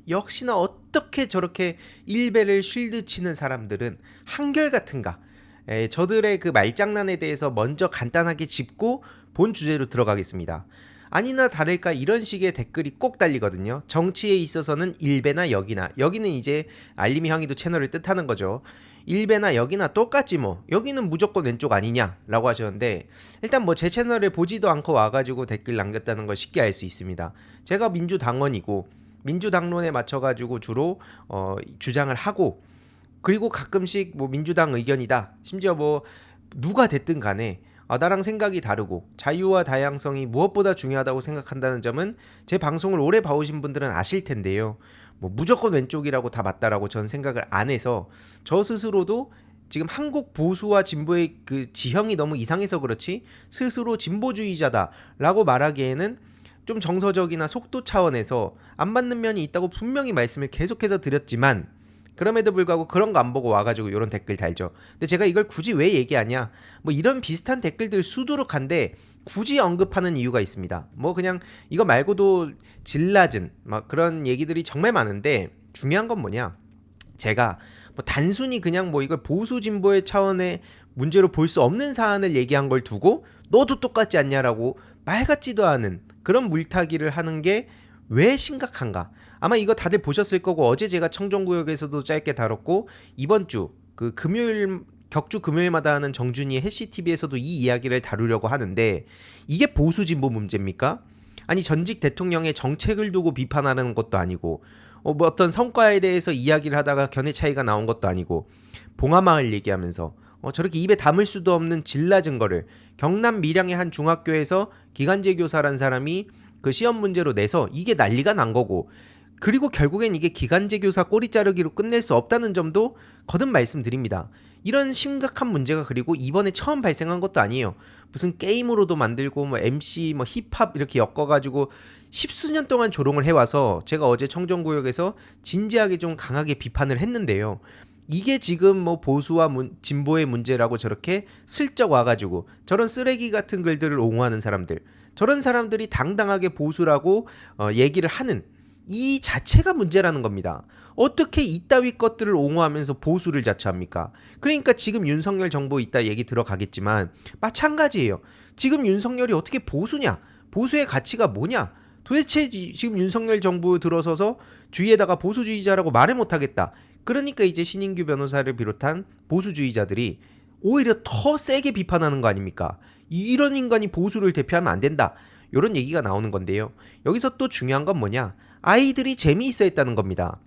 역시나 어떻게 저렇게 일베를 쉴드 치는 사람들은 한결같은가. 저들의 그 말장난에 대해서 먼저 간단하게 짚고 본 주제로 들어가겠습니다. 아니나 다를까 이런 식의 댓글이 꼭 달리거든요. 정치에 있어서는 일베나 여기나, 여기는 이제 알림이 항의도 채널을 뜻하는 거죠. 일베나 여기나 똑같지 뭐, 여기는 무조건 왼쪽 아니냐 라고 하셨는데, 일단 뭐 제 채널을 보지도 않고 와가지고 댓글 남겼다는 걸 쉽게 알 수 있습니다. 제가 민주당원이고 민주당론에 맞춰가지고 주로 주장을 하고, 그리고 가끔씩 뭐 민주당 의견이다, 심지어 뭐 누가 됐든 간에 나랑 생각이 다르고 자유와 다양성이 무엇보다 중요하다고 생각한다는 점은 제 방송을 오래 봐오신 분들은 아실 텐데요. 뭐 무조건 왼쪽이라고 다 맞다라고 전 생각을 안 해서, 저 스스로도 지금 한국 보수와 진보의 그 지형이 너무 이상해서 그렇지 스스로 진보주의자다라고 말하기에는 좀 정서적이나 속도 차원에서 안 맞는 면이 있다고 분명히 말씀을 계속해서 드렸지만, 그럼에도 불구하고 그런 거 안 보고 와가지고 이런 댓글 달죠. 근데 제가 이걸 굳이 왜 얘기하냐, 뭐 이런 비슷한 댓글들 수두룩한데 굳이 언급하는 이유가 있습니다. 뭐 그냥 이거 말고도 질 낮은 막 그런 얘기들이 정말 많은데, 중요한 건 뭐냐, 제가 뭐 단순히 그냥 뭐 이걸 보수 진보의 차원의 문제로 볼 수 없는 사안을 얘기한 걸 두고 너도 똑같지 않냐라고 말 같지도 않은 그런 물타기를 하는 게 왜 심각한가. 아마 이거 다들 보셨을 거고, 어제 제가 청정구역에서도 짧게 다뤘고, 이번 주 그 금요일 격주 금요일마다 하는 정준이의 해시TV에서도 이 이야기를 다루려고 하는데, 이게 보수 진보 문제입니까? 아니, 전직 대통령의 정책을 두고 비판하는 것도 아니고, 뭐 어떤 성과에 대해서 이야기를 하다가 견해 차이가 나온 것도 아니고, 봉하마을 얘기하면서 저렇게 입에 담을 수도 없는 질 낮은 거를 경남 밀양의 한 중학교에서 기간제 교사란 사람이 그 시험 문제로 내서 이게 난리가 난 거고, 그리고 결국엔 이게 기간제 교사 꼬리 자르기로 끝낼 수 없다는 점도 거듭 말씀드립니다. 이런 심각한 문제가 그리고 이번에 처음 발생한 것도 아니에요. 무슨 게임으로도 만들고 뭐 MC 뭐 힙합 이렇게 엮어가지고 십수년 동안 조롱을 해와서 제가 어제 청정구역에서 진지하게 좀 강하게 비판을 했는데요. 이게 지금 뭐 보수와 진보의 문제라고 저렇게 슬쩍 와가지고 저런 쓰레기 같은 글들을 옹호하는 사람들, 저런 사람들이 당당하게 보수라고 얘기를 하는 이 자체가 문제라는 겁니다. 어떻게 이따위 것들을 옹호하면서 보수를 자처합니까? 그러니까 지금 윤석열 정부 이따 얘기 들어가겠지만 마찬가지예요. 지금 윤석열이 어떻게 보수냐? 보수의 가치가 뭐냐? 도대체 지금 윤석열 정부 들어서서 주위에다가 보수주의자라고 말을 못하겠다. 그러니까 이제 신인규 변호사를 비롯한 보수주의자들이 오히려 더 세게 비판하는 거 아닙니까? 이런 인간이 보수를 대표하면 안 된다, 이런 얘기가 나오는 건데요. 여기서 또 중요한 건 뭐냐, 아이들이 재미있어 했다는 겁니다.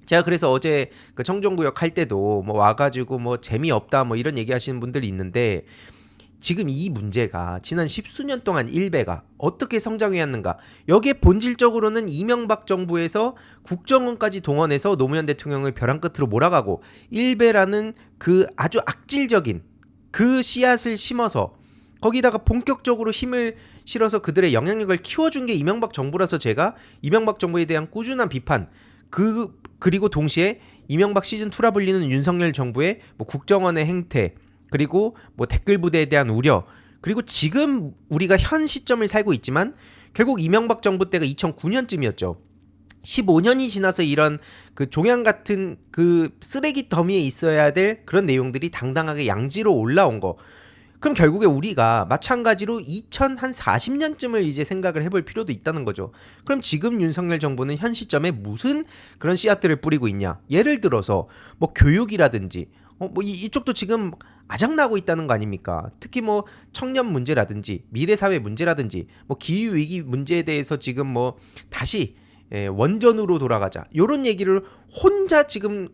제가 그래서 어제 그 청정구역 할 때도 뭐 와가지고 뭐 재미없다 뭐 이런 얘기 하시는 분들이 있는데, 지금 이 문제가 지난 십수년 동안 일베가 어떻게 성장해왔는가, 여기에 본질적으로는 이명박 정부에서 국정원까지 동원해서 노무현 대통령을 벼랑 끝으로 몰아가고 일베라는 그 아주 악질적인 그 씨앗을 심어서 거기다가 본격적으로 힘을 실어서 그들의 영향력을 키워준 게 이명박 정부라서, 제가 이명박 정부에 대한 꾸준한 비판, 그리고 동시에 이명박 시즌2라 불리는 윤석열 정부의 뭐 국정원의 행태, 그리고 뭐 댓글 부대에 대한 우려, 그리고 지금 우리가 현 시점을 살고 있지만 결국 이명박 정부 때가 2009년쯤이었죠. 15년이 지나서 이런 그 종양 같은 그 쓰레기 더미에 있어야 될 그런 내용들이 당당하게 양지로 올라온 거. 그럼 결국에 우리가 마찬가지로 2040년쯤을 이제 생각을 해볼 필요도 있다는 거죠. 그럼 지금 윤석열 정부는 현 시점에 무슨 그런 씨앗들을 뿌리고 있냐? 예를 들어서 뭐 교육이라든지 뭐 이쪽도 지금 아작나고 있다는 거 아닙니까? 특히 뭐 청년 문제라든지 미래 사회 문제라든지 뭐 기후 위기 문제에 대해서 지금 뭐 다시 원전으로 돌아가자, 이런 얘기를 혼자 지금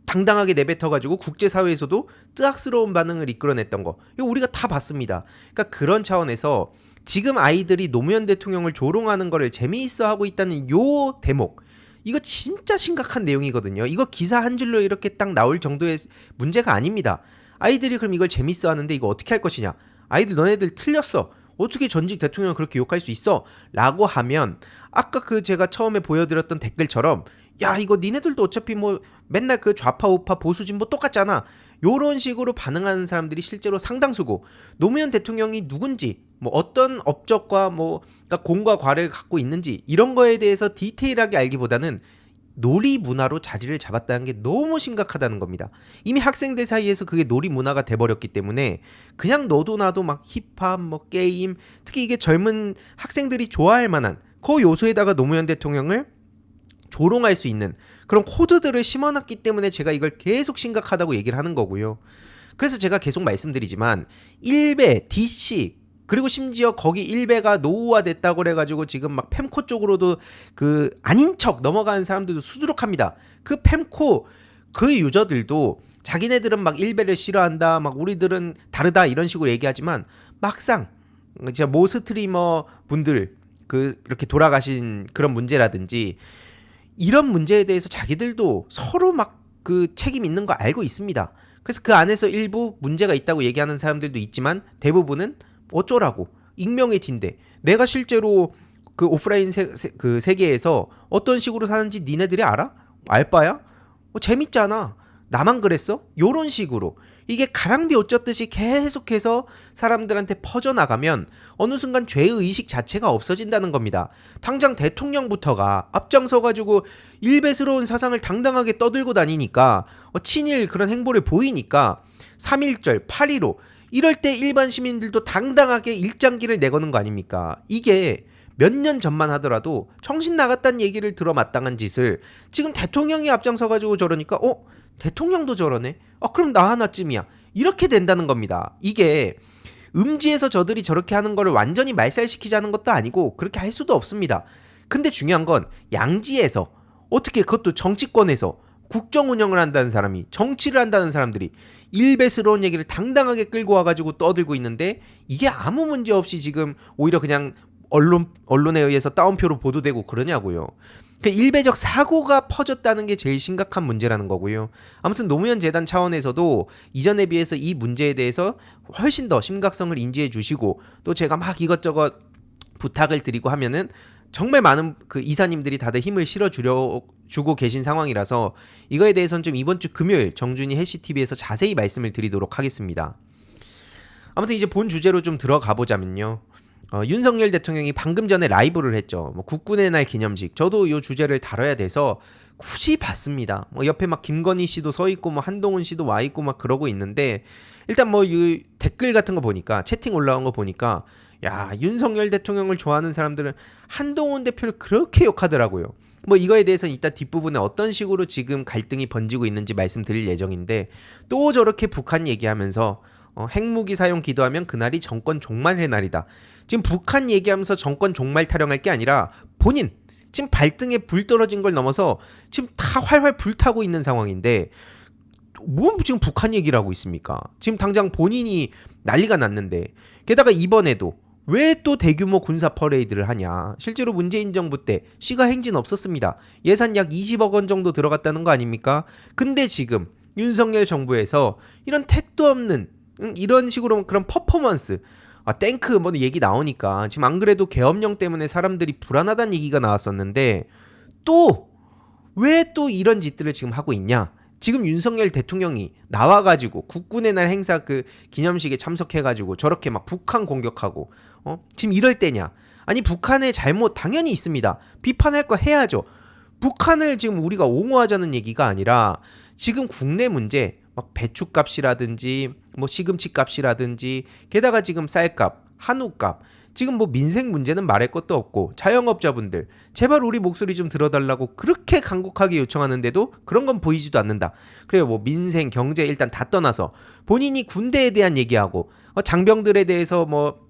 당당하게 내뱉어가지고 국제사회에서도 뜨악스러운 반응을 이끌어냈던 거, 이거 우리가 다 봤습니다. 그러니까 그런 차원에서 지금 아이들이 노무현 대통령을 조롱하는 거를 재미있어 하고 있다는 요 대목, 이거 진짜 심각한 내용이거든요. 이거 기사 한 줄로 이렇게 딱 나올 정도의 문제가 아닙니다. 아이들이 그럼 이걸 재밌어 하는데 이거 어떻게 할 것이냐, 아이들 너네들 틀렸어, 어떻게 전직 대통령을 그렇게 욕할 수 있어? 라고 하면 아까 그 제가 처음에 보여드렸던 댓글처럼, 야 이거 니네들도 어차피 뭐 맨날 그 좌파 우파 보수 진보 똑같잖아, 요런 식으로 반응하는 사람들이 실제로 상당수고, 노무현 대통령이 누군지 뭐 어떤 업적과 뭐 그러니까 공과 과를 갖고 있는지 이런 거에 대해서 디테일하게 알기보다는 놀이 문화로 자리를 잡았다는 게 너무 심각하다는 겁니다. 이미 학생들 사이에서 그게 놀이 문화가 돼버렸기 때문에 그냥 너도 나도 막 힙합, 뭐 게임, 특히 이게 젊은 학생들이 좋아할 만한 그 요소에다가 노무현 대통령을 조롱할 수 있는 그런 코드들을 심어놨기 때문에 제가 이걸 계속 심각하다고 얘기를 하는 거고요. 그래서 제가 계속 말씀드리지만 일베, DC 그리고 심지어 거기 일베가 노후화됐다고 그래가지고 지금 막 펜코 쪽으로도 그 아닌 척 넘어가는 사람들도 수두룩합니다. 그 펜코 그 유저들도 자기네들은 막 일베를 싫어한다, 막 우리들은 다르다 이런 식으로 얘기하지만 막상 진짜 모 스트리머 분들 그 이렇게 돌아가신 그런 문제라든지 이런 문제에 대해서 자기들도 서로 막 그 책임 있는 거 알고 있습니다. 그래서 그 안에서 일부 문제가 있다고 얘기하는 사람들도 있지만 대부분은 어쩌라고 익명의 뒤인데 내가 실제로 그 오프라인 그 세계에서 어떤 식으로 사는지 니네들이 알아? 알 바야? 재밌잖아. 나만 그랬어? 요런 식으로 이게 가랑비 옷 젖듯이 계속해서 사람들한테 퍼져나가면 어느 순간 죄의식 자체가 없어진다는 겁니다. 당장 대통령부터가 앞장서가지고 일베스러운 사상을 당당하게 떠들고 다니니까 친일 그런 행보를 보이니까 3.1절, 8.15 이럴 때 일반 시민들도 당당하게 일장기를 내거는 거 아닙니까? 이게 몇 년 전만 하더라도 정신 나갔다는 얘기를 들어 마땅한 짓을 지금 대통령이 앞장서가지고 저러니까 대통령도 저러네? 그럼 나 하나쯤이야. 이렇게 된다는 겁니다. 이게 음지에서 저들이 저렇게 하는 거를 완전히 말살시키자는 것도 아니고 그렇게 할 수도 없습니다. 근데 중요한 건 양지에서 어떻게 그것도 정치권에서 국정 운영을 한다는 사람이 정치를 한다는 사람들이 일베스러운 얘기를 당당하게 끌고 와가지고 떠들고 있는데 이게 아무 문제 없이 지금 오히려 그냥 언론에 의해서 따옴표로 보도되고 그러냐고요. 그 일베적 사고가 퍼졌다는 게 제일 심각한 문제라는 거고요. 아무튼 노무현 재단 차원에서도 이전에 비해서 이 문제에 대해서 훨씬 더 심각성을 인지해 주시고 또 제가 막 이것저것 부탁을 드리고 하면은 정말 많은 그 이사님들이 다들 힘을 실어주고 계신 상황이라서 이거에 대해서는 좀 이번 주 금요일 정준이 해시TV에서 자세히 말씀을 드리도록 하겠습니다. 아무튼 이제 본 주제로 좀 들어가 보자면요. 윤석열 대통령이 방금 전에 라이브를 했죠. 뭐 국군의 날 기념식. 저도 이 주제를 다뤄야 돼서 굳이 봤습니다. 옆에 막 김건희 씨도 서 있고 뭐 한동훈 씨도 와 있고 막 그러고 있는데 일단 뭐 이 댓글 같은 거 보니까 채팅 올라온 거 보니까 야 윤석열 대통령을 좋아하는 사람들은 한동훈 대표를 그렇게 욕하더라고요. 뭐 이거에 대해서 이따 뒷부분에 어떤 식으로 지금 갈등이 번지고 있는지 말씀드릴 예정인데 또 저렇게 북한 얘기하면서 핵무기 사용 기도하면 그날이 정권 종말의 날이다. 지금 북한 얘기하면서 정권 종말 타령할 게 아니라 본인 지금 발등에 불 떨어진 걸 넘어서 지금 다 활활 불타고 있는 상황인데 뭐 지금 북한 얘기를 하고 있습니까? 지금 당장 본인이 난리가 났는데 게다가 이번에도 왜 또 대규모 군사 퍼레이드를 하냐. 실제로 문재인 정부 때 시가 행진 없었습니다. 예산 약 20억 원 정도 들어갔다는 거 아닙니까? 근데 지금 윤석열 정부에서 이런 택도 없는 이런 식으로 그런 퍼포먼스 탱크 뭐 얘기 나오니까 지금 안 그래도 계엄령 때문에 사람들이 불안하다는 얘기가 나왔었는데 또 왜 또 이런 짓들을 지금 하고 있냐. 지금 윤석열 대통령이 나와가지고 국군의 날 행사 그 기념식에 참석해가지고 저렇게 막 북한 공격하고 지금 이럴 때냐. 아니 북한의 잘못 당연히 있습니다. 비판할 거 해야죠. 북한을 지금 우리가 옹호하자는 얘기가 아니라 지금 국내 문제 막 배추값이라든지 뭐 시금치 값이라든지 게다가 지금 쌀값, 한우값 지금 뭐 민생 문제는 말할 것도 없고 자영업자분들 제발 우리 목소리 좀 들어달라고 그렇게 간곡하게 요청하는데도 그런 건 보이지도 않는다. 그래요. 뭐 민생, 경제 일단 다 떠나서 본인이 군대에 대한 얘기하고 장병들에 대해서 뭐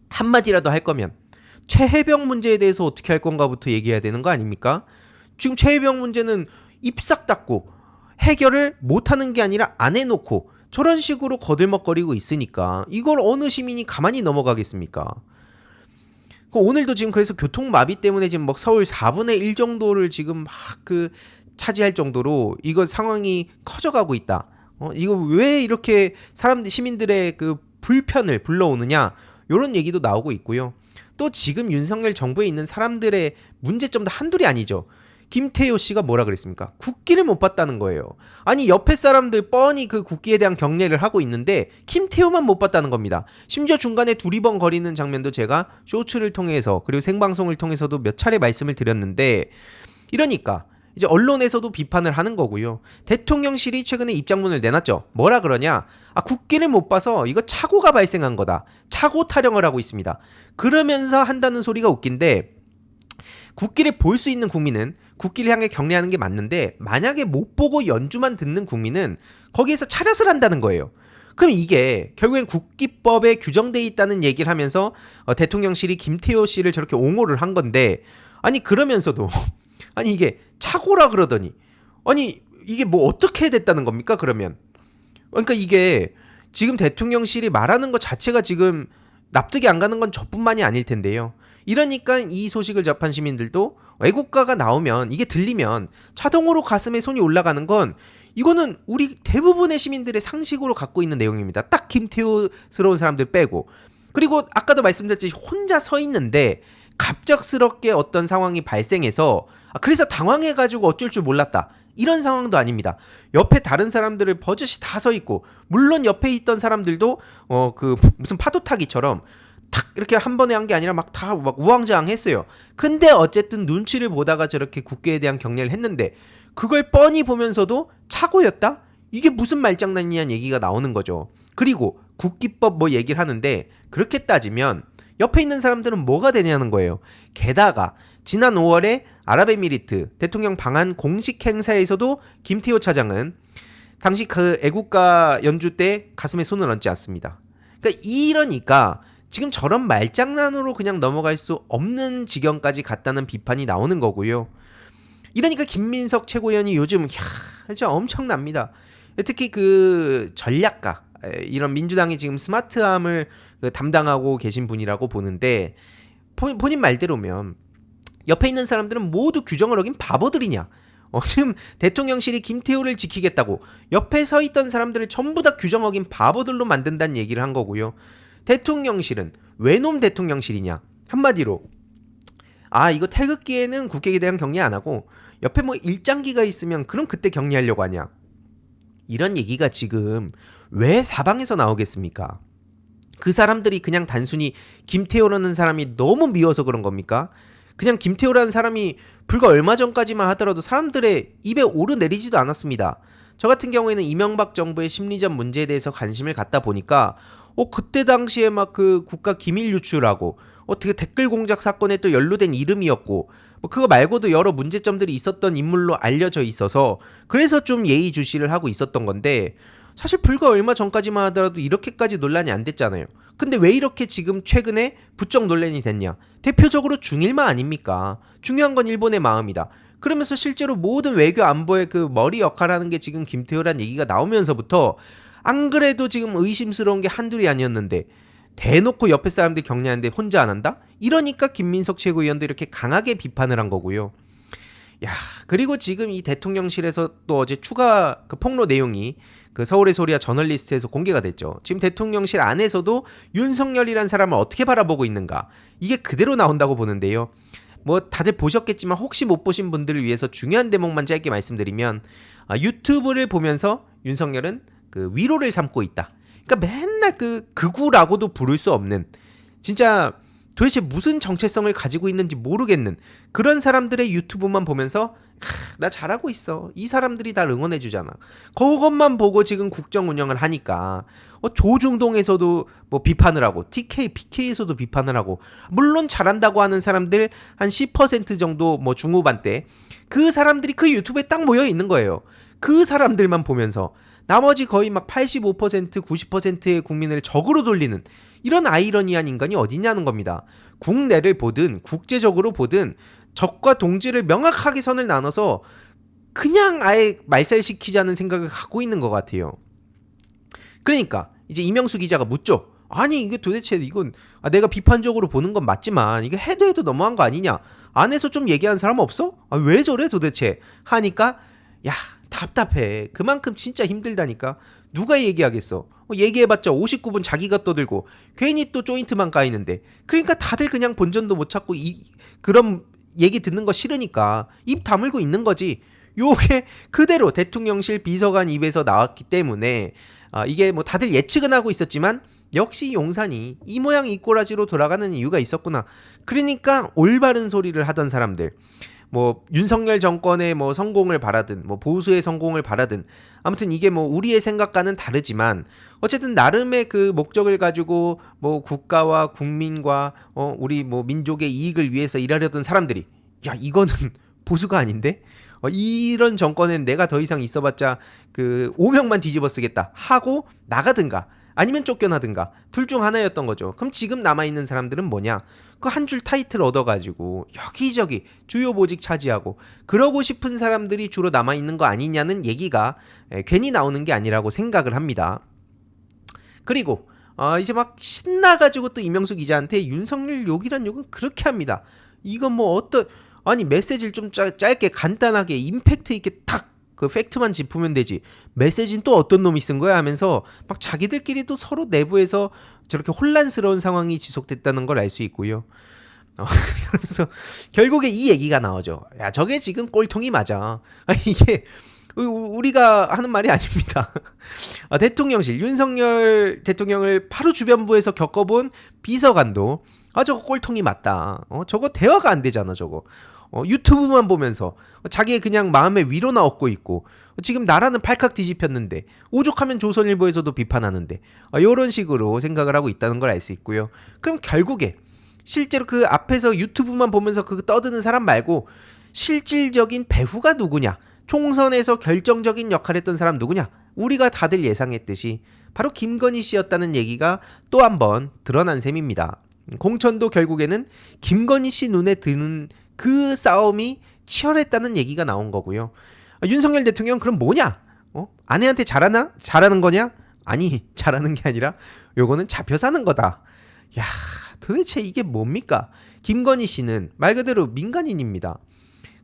한마디라도 할 거면 최해병 문제에 대해서 어떻게 할 건가부터 얘기해야 되는 거 아닙니까? 지금 최해병 문제는 입 싹 닫고 해결을 못하는 게 아니라 안 해놓고 저런 식으로 거들먹거리고 있으니까 이걸 어느 시민이 가만히 넘어가겠습니까? 오늘도 지금 그래서 교통마비 때문에 지금 막 서울 4분의 1 정도를 지금 막 그 차지할 정도로 이거 상황이 커져가고 있다. 이거 왜 이렇게 시민들의 그 불편을 불러오느냐 이런 얘기도 나오고 있고요. 또 지금 윤석열 정부에 있는 사람들의 문제점도 한둘이 아니죠. 김태효 씨가 뭐라 그랬습니까? 국기를 못 봤다는 거예요. 아니 옆에 사람들 뻔히 그 국기에 대한 경례를 하고 있는데 김태효만 못 봤다는 겁니다. 심지어 중간에 두리번 거리는 장면도 제가 쇼츠를 통해서 그리고 생방송을 통해서도 몇 차례 말씀을 드렸는데 이러니까 이제 언론에서도 비판을 하는 거고요. 대통령실이 최근에 입장문을 내놨죠. 뭐라 그러냐? 국기를 못 봐서 이거 착오가 발생한 거다. 착오 타령을 하고 있습니다. 그러면서 한다는 소리가 웃긴데, 국기를 볼 수 있는 국민은 국기를 향해 경례하는 게 맞는데, 만약에 못 보고 연주만 듣는 국민은 거기에서 차렷을 한다는 거예요. 그럼 이게 결국엔 국기법에 규정돼 있다는 얘기를 하면서 대통령실이 김태호 씨를 저렇게 옹호를 한 건데, 아니 그러면서도 아니 이게 착오라 그러더니, 아니 이게 뭐 어떻게 됐다는 겁니까 그러면? 그러니까 이게 지금 대통령실이 말하는 것 자체가 지금 납득이 안 가는 건 저뿐만이 아닐 텐데요. 이러니까 이 소식을 접한 시민들도 애국가가 나오면, 이게 들리면 자동으로 가슴에 손이 올라가는 건, 이거는 우리 대부분의 시민들의 상식으로 갖고 있는 내용입니다. 딱 김태호스러운 사람들 빼고. 그리고 아까도 말씀드렸듯이 혼자 서 있는데 갑작스럽게 어떤 상황이 발생해서 그래서 당황해가지고 어쩔 줄 몰랐다, 이런 상황도 아닙니다. 옆에 다른 사람들을 버젓이 다 서 있고, 물론 옆에 있던 사람들도 그 무슨 파도 타기처럼 탁 이렇게 한 번에 한 게 아니라 막 다 막 우왕좌왕했어요. 근데 어쨌든 눈치를 보다가 저렇게 국기에 대한 경례를 했는데, 그걸 뻔히 보면서도 착오였다? 이게 무슨 말장난이냐는 얘기가 나오는 거죠. 그리고 국기법 뭐 얘기를 하는데, 그렇게 따지면 옆에 있는 사람들은 뭐가 되냐는 거예요. 게다가 지난 5월에 아랍에미리트 대통령 방한 공식 행사에서도 김태호 차장은 당시 그 애국가 연주 때 가슴에 손을 얹지 않습니다. 그러니까 이러니까 지금 저런 말장난으로 그냥 넘어갈 수 없는 지경까지 갔다는 비판이 나오는 거고요. 이러니까 김민석 최고위원이 요즘 진짜 엄청납니다. 특히 그 전략가, 이런 민주당이 지금 스마트함을 담당하고 계신 분이라고 보는데, 본인 말대로면 옆에 있는 사람들은 모두 규정을 어긴 바보들이냐, 지금 대통령실이 김태호를 지키겠다고 옆에 서 있던 사람들을 전부 다 규정 어긴 바보들로 만든다는 얘기를 한 거고요. 대통령실은 외놈 대통령실이냐, 한마디로 이거 태극기에는 국회에 대한 경례 안 하고 옆에 뭐 일장기가 있으면 그럼 그때 경례하려고 하냐, 이런 얘기가 지금 왜 사방에서 나오겠습니까? 그 사람들이 그냥 단순히 김태호라는 사람이 너무 미워서 그런 겁니까? 그냥 김태호라는 사람이 불과 얼마 전까지만 하더라도 사람들의 입에 오르내리지도 않았습니다. 저 같은 경우에는 이명박 정부의 심리전 문제에 대해서 관심을 갖다 보니까 그때 당시에 막 그 국가 기밀 유출하고 어떻게 댓글 공작 사건에 또 연루된 이름이었고, 뭐 그거 말고도 여러 문제점들이 있었던 인물로 알려져 있어서 그래서 좀 예의주시를 하고 있었던 건데, 사실 불과 얼마 전까지만 하더라도 이렇게까지 논란이 안 됐잖아요. 근데 왜 이렇게 지금 최근에 부쩍 논란이 됐냐? 대표적으로 중일마 아닙니까? 중요한 건 일본의 마음이다. 그러면서 실제로 모든 외교 안보의 그 머리 역할하는 게 지금 김태호란 얘기가 나오면서부터, 안 그래도 지금 의심스러운 게 한둘이 아니었는데 대놓고 옆에 사람들 격려하는데 혼자 안 한다? 이러니까 김민석 최고위원도 이렇게 강하게 비판을 한 거고요. 그리고 지금 이 대통령실에서 또 어제 추가 그 폭로 내용이 그 서울의 소리와 저널리스트에서 공개가 됐죠. 지금 대통령실 안에서도 윤석열이란 사람을 어떻게 바라보고 있는가, 이게 그대로 나온다고 보는데요. 뭐 다들 보셨겠지만 혹시 못 보신 분들을 위해서 중요한 대목만 짧게 말씀드리면, 유튜브를 보면서 윤석열은 그 위로를 삼고 있다. 그러니까 맨날 그 극우라고도 부를 수 없는, 진짜 도대체 무슨 정체성을 가지고 있는지 모르겠는 그런 사람들의 유튜브만 보면서 나 잘하고 있어, 이 사람들이 다 응원해주잖아, 그것만 보고 지금 국정 운영을 하니까 조중동에서도 뭐 비판을 하고 TK, PK에서도 비판을 하고, 물론 잘한다고 하는 사람들 한 10% 정도 뭐 중후반대, 그 사람들이 그 유튜브에 딱 모여 있는 거예요. 그 사람들만 보면서 나머지 거의 막 85%, 90%의 국민을 적으로 돌리는 이런 아이러니한 인간이 어디냐는 겁니다. 국내를 보든 국제적으로 보든 적과 동지를 명확하게 선을 나눠서 그냥 아예 말살시키자는 생각을 갖고 있는 것 같아요. 그러니까 이제 이명수 기자가 묻죠. 아니 이게 도대체 이건 내가 비판적으로 보는 건 맞지만 이게 해도 너무한 거 아니냐, 안에서 좀 얘기하는 사람 없어? 왜 저래 도대체 하니까 답답해. 그만큼 진짜 힘들다니까. 누가 얘기하겠어? 얘기해봤자 59분 자기가 떠들고 괜히 또 조인트만 까이는데, 그러니까 다들 그냥 본전도 못 찾고 그런 얘기 듣는 거 싫으니까 입 다물고 있는 거지. 요게 그대로 대통령실 비서관 입에서 나왔기 때문에 이게 뭐 다들 예측은 하고 있었지만 역시 용산이 이 모양 이 꼬라지로 돌아가는 이유가 있었구나. 그러니까 올바른 소리를 하던 사람들, 뭐 윤석열 정권의 뭐 성공을 바라든 뭐 보수의 성공을 바라든 아무튼 이게 뭐 우리의 생각과는 다르지만 어쨌든 나름의 그 목적을 가지고 뭐 국가와 국민과 우리 뭐 민족의 이익을 위해서 일하려던 사람들이 야 이거는 보수가 아닌데 이런 정권엔 내가 더 이상 있어봤자 그 오명만 뒤집어 쓰겠다 하고 나가든가 아니면 쫓겨나든가 둘 중 하나였던 거죠. 그럼 지금 남아있는 사람들은 뭐냐? 그 한 줄 타이틀 얻어가지고 여기저기 주요 보직 차지하고 그러고 싶은 사람들이 주로 남아있는 거 아니냐는 얘기가 괜히 나오는 게 아니라고 생각을 합니다. 그리고 이제 막 신나가지고 또 이명수 기자한테 윤석열 욕이란 욕은 그렇게 합니다. 이건 뭐 아니 메시지를 좀 짧게 간단하게 임팩트 있게 탁 그 팩트만 짚으면 되지 메시지는 또 어떤 놈이 쓴 거야 하면서 막 자기들끼리도 서로 내부에서 저렇게 혼란스러운 상황이 지속됐다는 걸 알 수 있고요. 그래서 결국에 이 얘기가 나오죠. 야 저게 지금 꼴통이 맞아. 이게 우리가 하는 말이 아닙니다. 대통령실 윤석열 대통령을 바로 주변부에서 겪어본 비서관도 저거 꼴통이 맞다. 저거 대화가 안 되잖아 저거. 유튜브만 보면서 자기의 그냥 마음의 위로나 얻고 있고 지금 나라는 팔칵 뒤집혔는데 오죽하면 조선일보에서도 비판하는데 이런 식으로 생각을 하고 있다는 걸 알 수 있고요. 그럼 결국에 실제로 그 앞에서 유튜브만 보면서 그 떠드는 사람 말고 실질적인 배후가 누구냐? 총선에서 결정적인 역할을 했던 사람 누구냐? 우리가 다들 예상했듯이 바로 김건희 씨였다는 얘기가 또 한 번 드러난 셈입니다. 공천도 결국에는 김건희 씨 눈에 드는 그 싸움이 치열했다는 얘기가 나온 거고요. 윤석열 대통령 그럼 뭐냐? 아내한테 잘하는 거냐? 아니 잘하는 게 아니라 요거는 잡혀 사는 거다. 야 도대체 이게 뭡니까? 김건희 씨는 말 그대로 민간인입니다.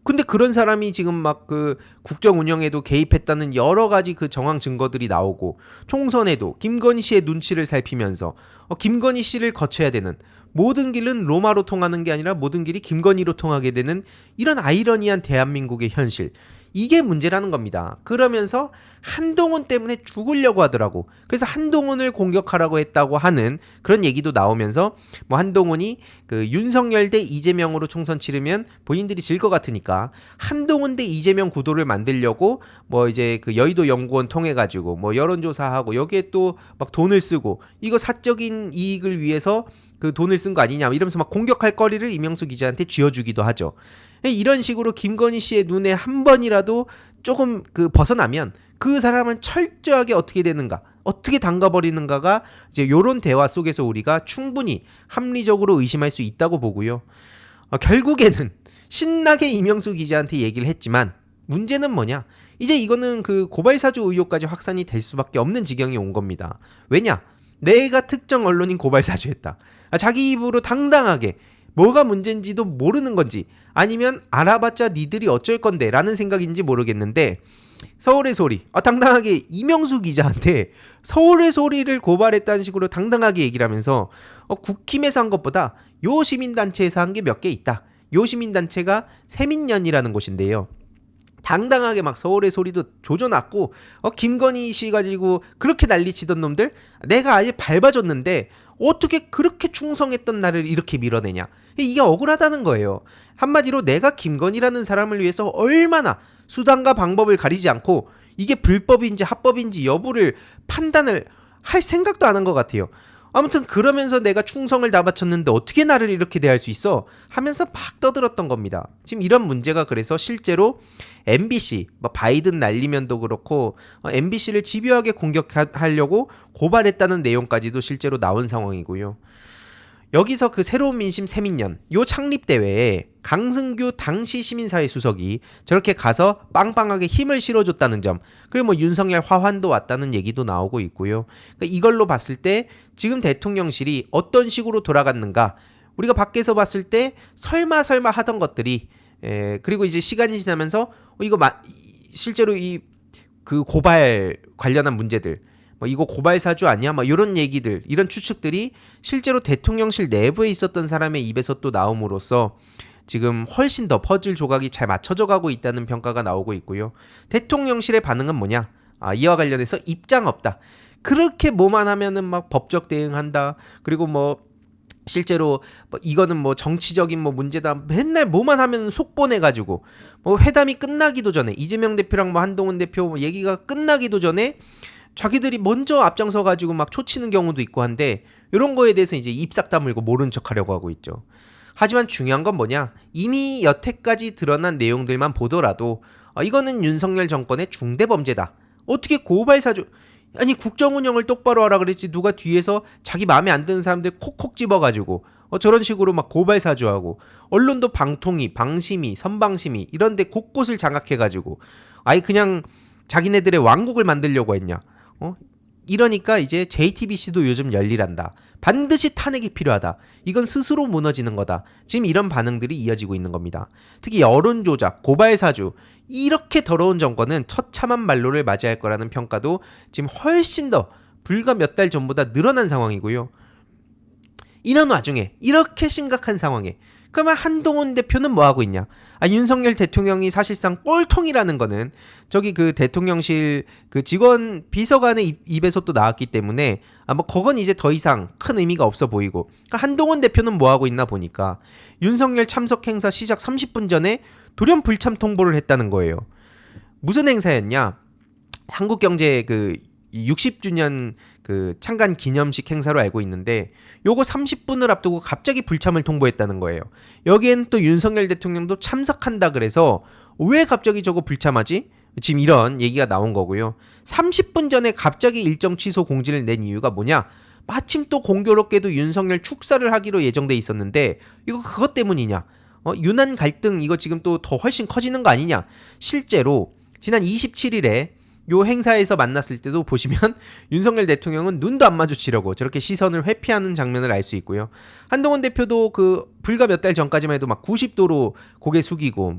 근데 그런 사람이 지금 막 그 국정 운영에도 개입했다는 여러 가지 그 정황 증거들이 나오고 총선에도 김건희 씨의 눈치를 살피면서 김건희 씨를 거쳐야 되는 모든 길은 로마로 통하는 게 아니라 모든 길이 김건희로 통하게 되는 이런 아이러니한 대한민국의 현실. 이게 문제라는 겁니다. 그러면서 한동훈 때문에 죽으려고 하더라고. 그래서 한동훈을 공격하라고 했다고 하는 그런 얘기도 나오면서 뭐 한동훈이 그 윤석열 대 이재명으로 총선 치르면 본인들이 질 것 같으니까 한동훈 대 이재명 구도를 만들려고 뭐 이제 그 여의도 연구원 통해 가지고 뭐 여론조사하고 여기에 또 막 돈을 쓰고 이거 사적인 이익을 위해서 그 돈을 쓴 거 아니냐 이러면서 막 공격할 거리를 이명수 기자한테 쥐어주기도 하죠. 이런 식으로 김건희 씨의 눈에 한 번이라도 조금 그 벗어나면 그 사람은 철저하게 어떻게 되는가, 어떻게 담가버리는가가 이제 요런 대화 속에서 우리가 충분히 합리적으로 의심할 수 있다고 보고요. 결국에는 신나게 이명수 기자한테 얘기를 했지만 문제는 뭐냐? 이제 이거는 그 고발사주 의혹까지 확산이 될 수밖에 없는 지경이 온 겁니다. 왜냐? 내가 특정 언론인 고발사주했다. 자기 입으로 당당하게 뭐가 문제인지도 모르는 건지 아니면 알아봤자 니들이 어쩔 건데 라는 생각인지 모르겠는데 서울의 소리 당당하게 이명수 기자한테 서울의 소리를 고발했다는 식으로 당당하게 얘기를 하면서 국힘에서 한 것보다 요 시민단체에서 한 게 몇 개 있다. 요 시민단체가 세민연이라는 곳인데요. 당당하게 막 서울의 소리도 조져놨고 김건희 씨 가지고 그렇게 난리치던 놈들 내가 아예 밟아줬는데 어떻게 그렇게 충성했던 나를 이렇게 밀어내냐. 이게 억울하다는 거예요. 한마디로 내가 김건희라는 사람을 위해서 얼마나 수단과 방법을 가리지 않고 이게 불법인지 합법인지 여부를 판단을 할 생각도 안 한 것 같아요. 아무튼 그러면서 내가 충성을 다 바쳤는데 어떻게 나를 이렇게 대할 수 있어? 하면서 막 떠들었던 겁니다. 지금 이런 문제가 그래서 실제로 MBC, 바이든 날리면도 그렇고 MBC를 집요하게 공격하려고 고발했다는 내용까지도 실제로 나온 상황이고요. 여기서 그 새로운 민심 세민연 요 창립 대회에 강승규 당시 시민사회 수석이 저렇게 가서 빵빵하게 힘을 실어줬다는 점, 그리고 뭐 윤석열 화환도 왔다는 얘기도 나오고 있고요. 그러니까 이걸로 봤을 때 지금 대통령실이 어떤 식으로 돌아갔는가, 우리가 밖에서 봤을 때 설마 하던 것들이 그리고 이제 시간이 지나면서 이거 실제로 이 그 고발 관련한 문제들 이거 고발 사주 아니야? 이런 얘기들, 이런 추측들이 실제로 대통령실 내부에 있었던 사람의 입에서 또 나옴으로써 지금 훨씬 더 퍼즐 조각이 잘 맞춰져 가고 있다는 평가가 나오고 있고요. 대통령실의 반응은 뭐냐? 이와 관련해서 입장 없다. 그렇게 뭐만 하면은 막 법적 대응한다. 그리고 뭐 실제로 뭐 이거는 뭐 정치적인 뭐 문제다 맨날 뭐만 하면 속보내가지고 뭐 회담이 끝나기도 전에 이재명 대표랑 뭐 한동훈 대표 뭐 얘기가 끝나기도 전에 자기들이 먼저 앞장서 가지고 막 초치는 경우도 있고 한데 이런 거에 대해서 이제 입 싹 다물고 모른 척하려고 하고 있죠. 하지만 중요한 건 뭐냐? 이미 여태까지 드러난 내용들만 보더라도 이거는 윤석열 정권의 중대 범죄다. 어떻게 고발 사주 아니 국정 운영을 똑바로 하라 그랬지 누가 뒤에서 자기 마음에 안 드는 사람들 콕콕 집어가지고 저런 식으로 막 고발 사주하고 언론도 방통위, 방심위, 선방심위 이런데 곳곳을 장악해가지고 아예 그냥 자기네들의 왕국을 만들려고 했냐? 이러니까 이제 JTBC도 요즘 열일한다. 반드시 탄핵이 필요하다. 이건 스스로 무너지는 거다. 지금 이런 반응들이 이어지고 있는 겁니다. 특히 여론 조작, 고발 사주 이렇게 더러운 정권은 처참한 말로를 맞이할 거라는 평가도 지금 훨씬 더 불과 몇 달 전보다 늘어난 상황이고요. 이런 와중에 이렇게 심각한 상황에 그러면 한동훈 대표는 뭐 하고 있냐? 윤석열 대통령이 사실상 꼴통이라는 거는 저기 그 대통령실 그 직원 비서관의 입에서 또 나왔기 때문에 뭐 그건 이제 더 이상 큰 의미가 없어 보이고 그러니까 한동훈 대표는 뭐 하고 있나 보니까 윤석열 참석 행사 시작 30분 전에 돌연 불참 통보를 했다는 거예요. 무슨 행사였냐? 한국경제 그 60주년 그 창간 기념식 행사로 알고 있는데 요거 30분을 앞두고 갑자기 불참을 통보했다는 거예요. 여기엔 또 윤석열 대통령도 참석한다 그래서 왜 갑자기 저거 불참하지? 지금 이런 얘기가 나온 거고요. 30분 전에 갑자기 일정 취소 공지를 낸 이유가 뭐냐? 마침 또 공교롭게도 윤석열 축사를 하기로 예정돼 있었는데 이거 그것 때문이냐? 유난 갈등 이거 지금 또 더 훨씬 커지는 거 아니냐? 실제로 지난 27일에 요 행사에서 만났을 때도 보시면 윤석열 대통령은 눈도 안 마주치려고 저렇게 시선을 회피하는 장면을 알 수 있고요. 한동훈 대표도 그 불과 몇 달 전까지만 해도 막 90도로 고개 숙이고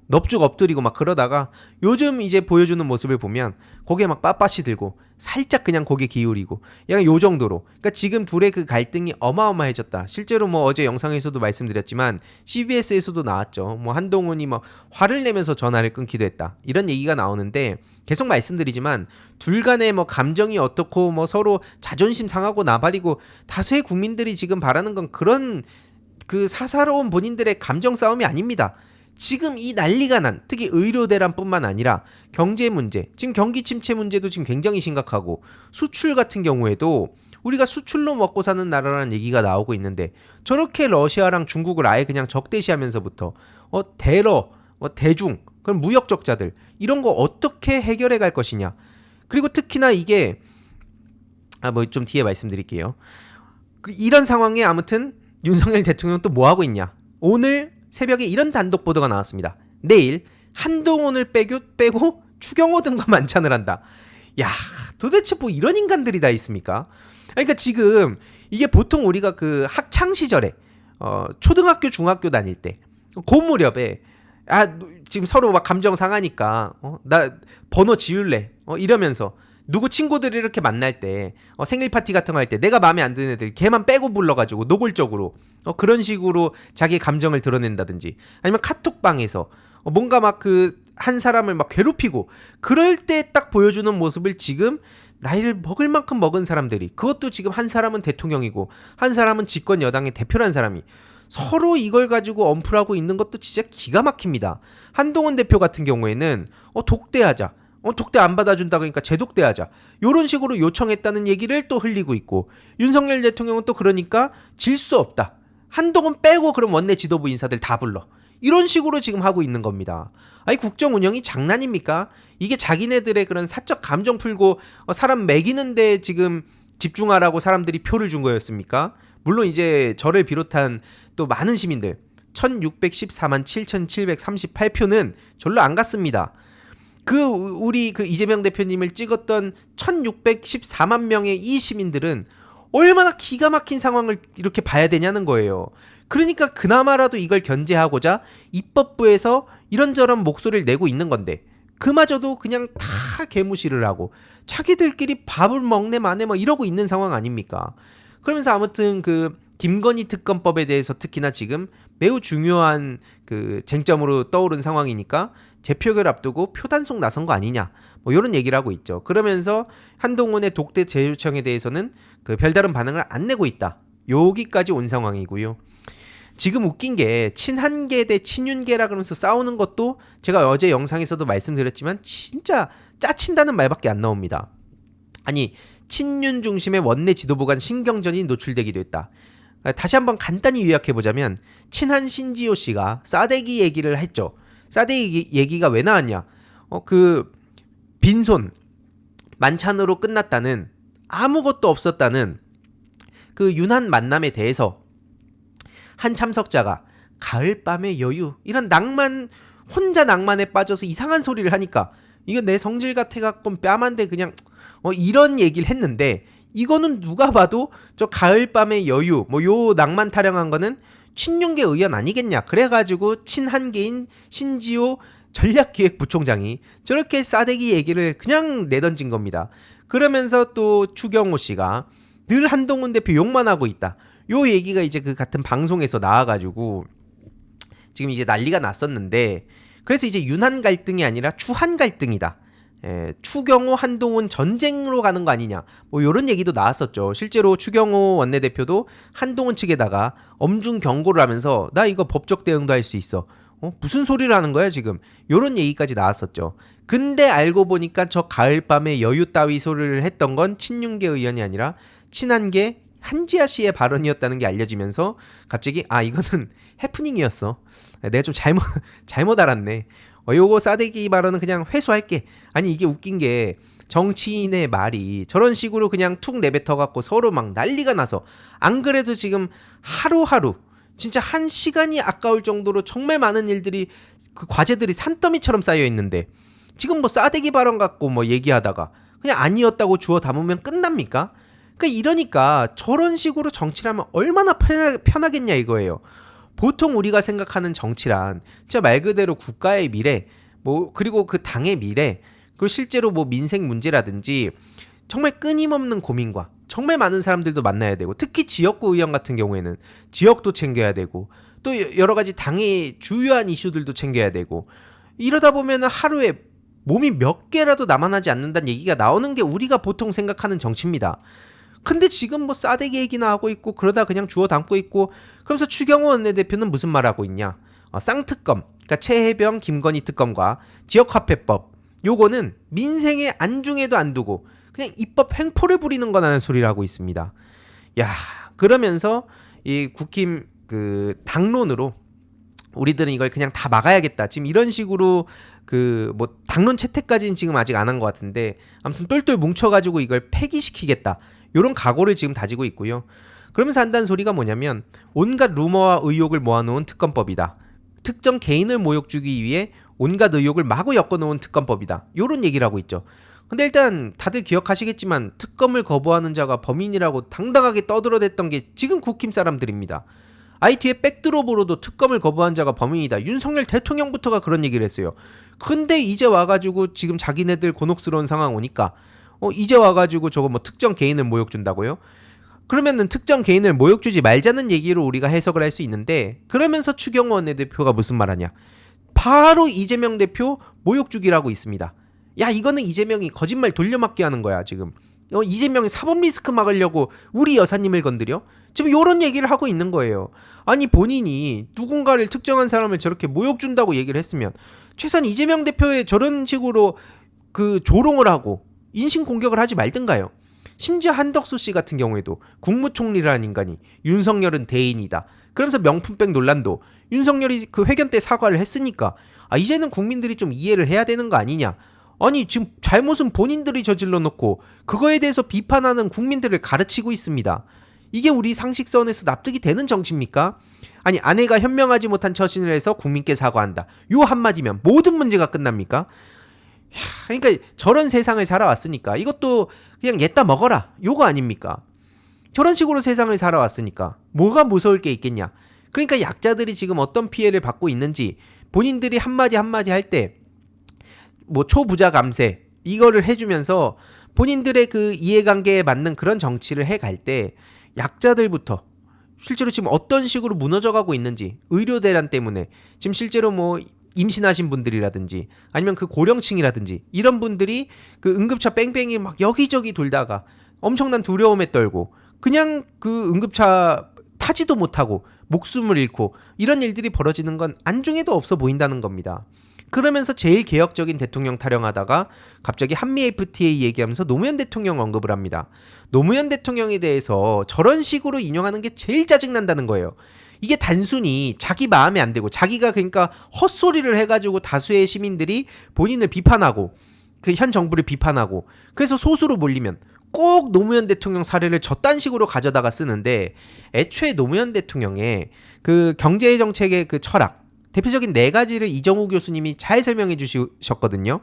넙죽 엎드리고 막 그러다가 요즘 이제 보여주는 모습을 보면 고개 막 빳빳이 들고 살짝 그냥 고개 기울이고 약간 요 정도로 그러니까 지금 둘의 그 갈등이 어마어마해졌다. 실제로 뭐 어제 영상에서도 말씀드렸지만 CBS에서도 나왔죠. 뭐 한동훈이 뭐 화를 내면서 전화를 끊기도 했다. 이런 얘기가 나오는데 계속 말씀드리지만 둘 간의 뭐 감정이 어떻고 뭐 서로 자존심 상하고 나발이고 다수의 국민들이 지금 바라는 건 그런 그 사사로운 본인들의 감정 싸움이 아닙니다. 지금 이 난리가 난 특히 의료 대란뿐만 아니라 경제 문제, 지금 경기 침체 문제도 지금 굉장히 심각하고 수출 같은 경우에도 우리가 수출로 먹고 사는 나라라는 얘기가 나오고 있는데 저렇게 러시아랑 중국을 아예 그냥 적대시하면서부터 대러, 대중, 그럼 무역 적자들 이런 거 어떻게 해결해 갈 것이냐. 그리고 특히나 이게 뭐 좀 뒤에 말씀드릴게요. 이런 상황에 아무튼 윤석열 대통령 또 뭐 하고 있냐. 오늘 새벽에 이런 단독 보도가 나왔습니다. 내일 한동훈을 빼고 추경호 등과 만찬을 한다. 야, 도대체 뭐 이런 인간들이 다 있습니까? 그러니까 지금 이게 보통 우리가 그 학창 시절에 초등학교 중학교 다닐 때 그 무렵에 지금 서로 막 감정 상하니까 나 번호 지울래 이러면서 누구 친구들이 이렇게 만날 때 생일 파티 같은 거 할 때 내가 마음에 안 드는 애들 걔만 빼고 불러가지고 노골적으로 그런 식으로 자기 감정을 드러낸다든지 아니면 카톡방에서 뭔가 막 그 한 사람을 막 괴롭히고 그럴 때 딱 보여주는 모습을 지금 나이를 먹을 만큼 먹은 사람들이 그것도 지금 한 사람은 대통령이고 한 사람은 집권 여당의 대표란 사람이 서로 이걸 가지고 언플하고 있는 것도 진짜 기가 막힙니다. 한동훈 대표 같은 경우에는 독대하자. 독대 안 받아준다 그러니까 재독대하자. 이런 식으로 요청했다는 얘기를 또 흘리고 있고 윤석열 대통령은 또 그러니까 질 수 없다. 한동훈 빼고 그럼 원내 지도부 인사들 다 불러. 이런 식으로 지금 하고 있는 겁니다. 아니 국정 운영이 장난입니까? 이게 자기네들의 그런 사적 감정 풀고 사람 매기는데 지금 집중하라고 사람들이 표를 준 거였습니까? 물론 이제 저를 비롯한 또 많은 시민들 1614만 7738표는 절로 안 갔습니다. 우리 이재명 대표님을 찍었던 1614만 명의 이 시민들은 얼마나 기가 막힌 상황을 이렇게 봐야 되냐는 거예요. 그러니까 그나마라도 이걸 견제하고자 입법부에서 이런저런 목소리를 내고 있는 건데 그마저도 그냥 다 개무시를 하고 자기들끼리 밥을 먹네 마네 뭐 이러고 있는 상황 아닙니까? 그러면서 아무튼 그 김건희 특검법에 대해서 특히나 지금 매우 중요한 그 쟁점으로 떠오른 상황이니까 재표결 앞두고 표단속 나선 거 아니냐 뭐 이런 얘기를 하고 있죠. 그러면서 한동훈의 독대 재요청에 대해서는 그 별다른 반응을 안 내고 있다. 여기까지 온 상황이고요. 지금 웃긴 게 친한계 대 친윤계라 그러면서 싸우는 것도 제가 어제 영상에서도 말씀드렸지만 진짜 짜친다는 말밖에 안 나옵니다. 아니, 친윤 중심의 원내 지도부 간 신경전이 노출되기도 했다. 다시 한번 간단히 요약해보자면 친한 신지호 씨가 싸대기 얘기를 했죠. 싸대기 얘기가 왜 나왔냐? 그 빈손 만찬으로 끝났다는, 아무것도 없었다는 그 윤한 만남에 대해서 한 참석자가 가을밤의 여유, 이런 낭만, 혼자 낭만에 빠져서 이상한 소리를 하니까 이거 내 성질 같아갖고 뺨한데 그냥 이런 얘기를 했는데, 이거는 누가 봐도 저 가을밤의 여유 뭐 요 낭만 타령한 거는 친윤계 의원 아니겠냐. 그래가지고 친한계인 신지호 전략기획부총장이 저렇게 싸대기 얘기를 그냥 내던진 겁니다. 그러면서 또 추경호 씨가 늘 한동훈 대표 욕만 하고 있다, 요 얘기가 이제 그 같은 방송에서 나와가지고 지금 이제 난리가 났었는데, 그래서 이제 윤한 갈등이 아니라 추한 갈등이다. 추경호 한동훈 전쟁으로 가는 거 아니냐, 뭐 요런 얘기도 나왔었죠. 실제로 추경호 원내대표도 한동훈 측에다가 엄중 경고를 하면서 나 이거 법적 대응도 할 수 있어. 무슨 소리를 하는 거야 지금, 요런 얘기까지 나왔었죠. 근데 알고 보니까 저 가을밤에 여유 따위 소리를 했던 건 친윤계 의원이 아니라 친한계 한지아 씨의 발언이었다는 게 알려지면서 갑자기 이거는 해프닝이었어, 내가 좀 잘못 알았네, 요거 싸대기 발언은 그냥 회수할게. 아니, 이게 웃긴 게 정치인의 말이 저런 식으로 그냥 툭 내뱉어갖고 서로 막 난리가 나서, 안 그래도 지금 하루하루 진짜 한 시간이 아까울 정도로 정말 많은 일들이, 그 과제들이 산더미처럼 쌓여 있는데 지금 뭐 싸대기 발언 갖고 뭐 얘기하다가 그냥 아니었다고 주워 담으면 끝납니까? 이러니까 저런 식으로 정치를 하면 얼마나 편하겠냐 이거예요. 보통 우리가 생각하는 정치란 진짜 말 그대로 국가의 미래, 뭐 그리고 그 당의 미래, 그리고 실제로 뭐 민생 문제라든지 정말 끊임없는 고민과 정말 많은 사람들도 만나야 되고, 특히 지역구 의원 같은 경우에는 지역도 챙겨야 되고 또 여러 가지 당의 주요한 이슈들도 챙겨야 되고, 이러다 보면 하루에 몸이 몇 개라도 남아나지 않는다는 얘기가 나오는 게 우리가 보통 생각하는 정치입니다. 근데 지금 뭐 싸대기 얘기나 하고 있고 그러다 그냥 주워 담고 있고, 그러면서 추경호 원내대표는 무슨 말하고 있냐, 쌍특검, 그러니까 최혜병 김건희 특검과 지역화폐법, 요거는 민생의 안중에도 안 두고 그냥 입법 횡포를 부리는 거라는 소리를 하고 있습니다. 야, 그러면서 이 국힘 그 당론으로 우리들은 이걸 그냥 다 막아야겠다, 지금 이런 식으로 그 뭐 당론 채택까지는 지금 아직 안 한 것 같은데 아무튼 똘똘 뭉쳐가지고 이걸 폐기시키겠다, 요런 각오를 지금 다지고 있고요. 그러면서 한다는 소리가 뭐냐면 온갖 루머와 의혹을 모아놓은 특검법이다, 특정 개인을 모욕 주기 위해 온갖 의혹을 마구 엮어놓은 특검법이다, 요런 얘기를 하고 있죠. 근데 일단 다들 기억하시겠지만 특검을 거부하는 자가 범인이라고 당당하게 떠들어댔던 게 지금 국힘 사람들입니다. 뒤에 백드롭으로도 특검을 거부한 자가 범인이다, 윤석열 대통령부터가 그런 얘기를 했어요. 근데 이제 와가지고 지금 자기네들 곤혹스러운 상황 오니까 이제 와가지고 저거 뭐 특정 개인을 모욕 준다고요? 그러면은 특정 개인을 모욕 주지 말자는 얘기로 우리가 해석을 할 수 있는데, 그러면서 추경호 원내대표가 무슨 말하냐, 바로 이재명 대표 모욕 주기라고 있습니다. 야, 이거는 이재명이 거짓말 돌려막기 하는 거야 지금. 이재명이 사법 리스크 막으려고 우리 여사님을 건드려? 지금 요런 얘기를 하고 있는 거예요. 아니, 본인이 누군가를 특정한 사람을 저렇게 모욕 준다고 얘기를 했으면 최소한 이재명 대표의 저런 식으로 그 조롱을 하고 인신공격을 하지 말든가요. 심지어 한덕수 씨 같은 경우에도 국무총리라는 인간이 윤석열은 대인이다, 그러면서 명품백 논란도 윤석열이 그 회견 때 사과를 했으니까 이제는 국민들이 좀 이해를 해야 되는 거 아니냐. 아니, 지금 잘못은 본인들이 저질러 놓고 그거에 대해서 비판하는 국민들을 가르치고 있습니다. 이게 우리 상식선에서 납득이 되는 정치입니까? 아니, 아내가 현명하지 못한 처신을 해서 국민께 사과한다, 요 한마디면 모든 문제가 끝납니까? 그러니까 저런 세상을 살아왔으니까 이것도 그냥 옛다 먹어라, 요거 아닙니까? 저런 식으로 세상을 살아왔으니까 뭐가 무서울 게 있겠냐. 그러니까 약자들이 지금 어떤 피해를 받고 있는지 본인들이 한마디 한마디 할 때 뭐 초부자 감세 이거를 해주면서 본인들의 그 이해관계에 맞는 그런 정치를 해갈 때 약자들부터 실제로 지금 어떤 식으로 무너져가고 있는지, 의료 대란 때문에 지금 실제로 뭐 임신하신 분들이라든지 아니면 그 고령층이라든지 이런 분들이 그 응급차 뺑뺑이 막 여기저기 돌다가 엄청난 두려움에 떨고, 그냥 그 응급차 타지도 못하고 목숨을 잃고 이런 일들이 벌어지는 건 안중에도 없어 보인다는 겁니다. 그러면서 제일 개혁적인 대통령 타령하다가 갑자기 한미 FTA 얘기하면서 노무현 대통령 언급을 합니다. 노무현 대통령에 대해서 저런 식으로 인용하는 게 제일 짜증난다는 거예요. 이게 단순히 자기 마음에 안 들고 자기가 그러니까 헛소리를 해가지고 다수의 시민들이 본인을 비판하고 그 현 정부를 비판하고 그래서 소수로 몰리면 꼭 노무현 대통령 사례를 저딴 식으로 가져다가 쓰는데 애초에 노무현 대통령의 그 경제 정책의 그 철학 대표적인 네 가지를 이정우 교수님이 잘 설명해 주셨거든요.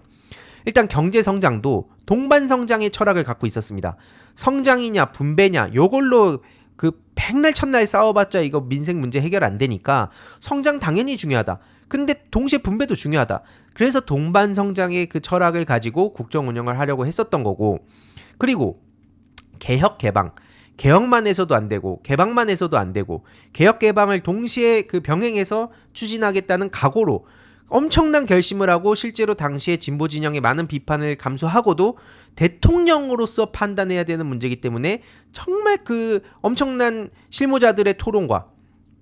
일단 경제 성장도 동반 성장의 철학을 갖고 있었습니다. 성장이냐 분배냐 요걸로 그 백날 첫날 싸워봤자 이거 민생 문제 해결 안 되니까 성장 당연히 중요하다. 근데 동시에 분배도 중요하다. 그래서 동반 성장의 그 철학을 가지고 국정 운영을 하려고 했었던 거고 그리고 개혁 개방 개혁만 해서도 안 되고 개방만 해서도 안 되고 개혁 개방을 동시에 그 병행해서 추진하겠다는 각오로 엄청난 결심을 하고 실제로 당시에 진보 진영의 많은 비판을 감수하고도 대통령으로서 판단해야 되는 문제이기 때문에 정말 그 엄청난 실무자들의 토론과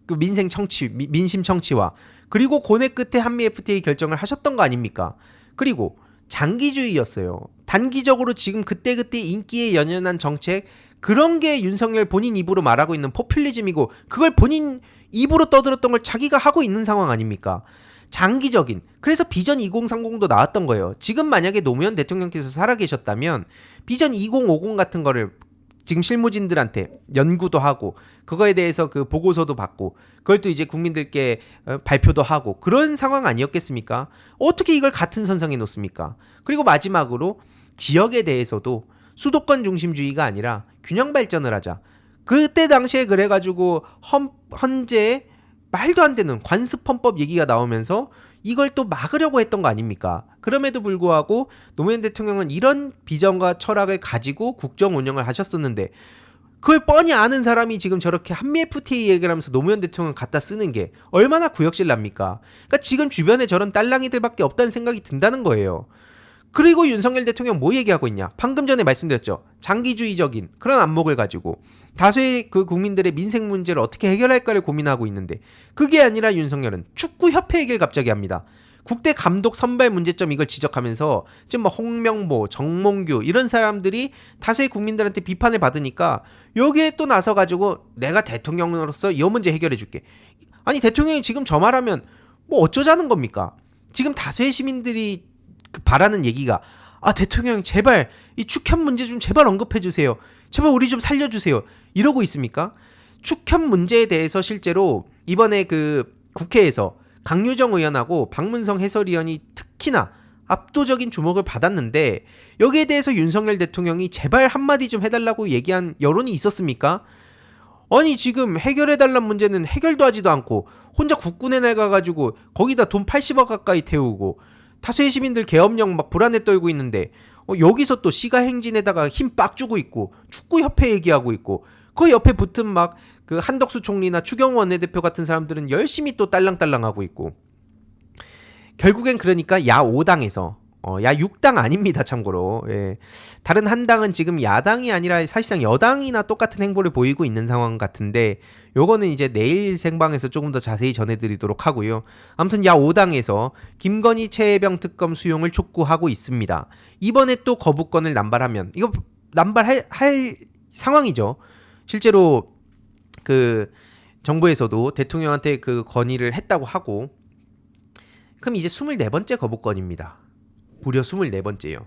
그 민생 청취 민심 청취와 그리고 고뇌 끝에 한미 FTA 결정을 하셨던 거 아닙니까? 그리고 장기주의였어요. 단기적으로 지금 그때그때 인기에 연연한 정책 그런 게 윤석열 본인 입으로 말하고 있는 포퓰리즘이고 그걸 본인 입으로 떠들었던 걸 자기가 하고 있는 상황 아닙니까? 장기적인 그래서 비전 2030도 나왔던 거예요. 지금 만약에 노무현 대통령께서 살아계셨다면 비전 2050 같은 거를 지금 실무진들한테 연구도 하고 그거에 대해서 그 보고서도 받고 그걸 또 이제 국민들께 발표도 하고 그런 상황 아니었겠습니까? 어떻게 이걸 같은 선상에 놓습니까? 그리고 마지막으로 지역에 대해서도 수도권 중심주의가 아니라 균형 발전을 하자. 그때 당시에 그래가지고 헌재 말도 안 되는 관습헌법 얘기가 나오면서 이걸 또 막으려고 했던 거 아닙니까? 그럼에도 불구하고 노무현 대통령은 이런 비전과 철학을 가지고 국정 운영을 하셨었는데 그걸 뻔히 아는 사람이 지금 저렇게 한미 FTA 얘기를 하면서 노무현 대통령 갖다 쓰는 게 얼마나 구역질 납니까? 그러니까 지금 주변에 저런 딸랑이들밖에 없다는 생각이 든다는 거예요. 그리고 윤석열 대통령 뭐 얘기하고 있냐? 방금 전에 말씀드렸죠. 장기주의적인 그런 안목을 가지고 다수의 그 국민들의 민생 문제를 어떻게 해결할까를 고민하고 있는데 그게 아니라 윤석열은 축구협회 얘기를 갑자기 합니다. 국대 감독 선발 문제점 이걸 지적하면서 지금 뭐 홍명보, 정몽규 이런 사람들이 다수의 국민들한테 비판을 받으니까 여기에 또 나서가지고 내가 대통령으로서 이 문제 해결해줄게. 아니 대통령이 지금 저 말하면 뭐 어쩌자는 겁니까? 지금 다수의 시민들이 바라는 얘기가 대통령 제발 이 축협 문제 좀 제발 언급해 주세요. 제발 우리 좀 살려주세요. 이러고 있습니까? 축협 문제에 대해서 실제로 이번에 그 국회에서 강유정 의원하고 박문성 해설위원이 특히나 압도적인 주목을 받았는데 여기에 대해서 윤석열 대통령이 제발 한마디 좀 해달라고 얘기한 여론이 있었습니까? 아니 지금 해결해달란 문제는 해결도 하지도 않고 혼자 국군에 나가가지고 거기다 돈 80억 가까이 태우고 다수의 시민들 계엄령 막 불안에 떨고 있는데 여기서 또 시가행진에다가 힘 빡 주고 있고 축구협회 얘기하고 있고 그 옆에 붙은 막 그 한덕수 총리나 추경호 원내대표 같은 사람들은 열심히 또 딸랑딸랑하고 있고 결국엔 그러니까 야 5당에서 야 6당 아닙니다 참고로 다른 한 당은 지금 야당이 아니라 사실상 여당이나 똑같은 행보를 보이고 있는 상황 같은데 요거는 이제 내일 생방에서 조금 더 자세히 전해드리도록 하고요. 아무튼 야 5당에서 김건희 최혜병 특검 수용을 촉구하고 있습니다. 이번에 또 거부권을 남발하면 이거 남발할 상황이죠. 실제로 그 정부에서도 대통령한테 그 건의를 했다고 하고 그럼 이제 24번째 거부권입니다. 무려 24번째요.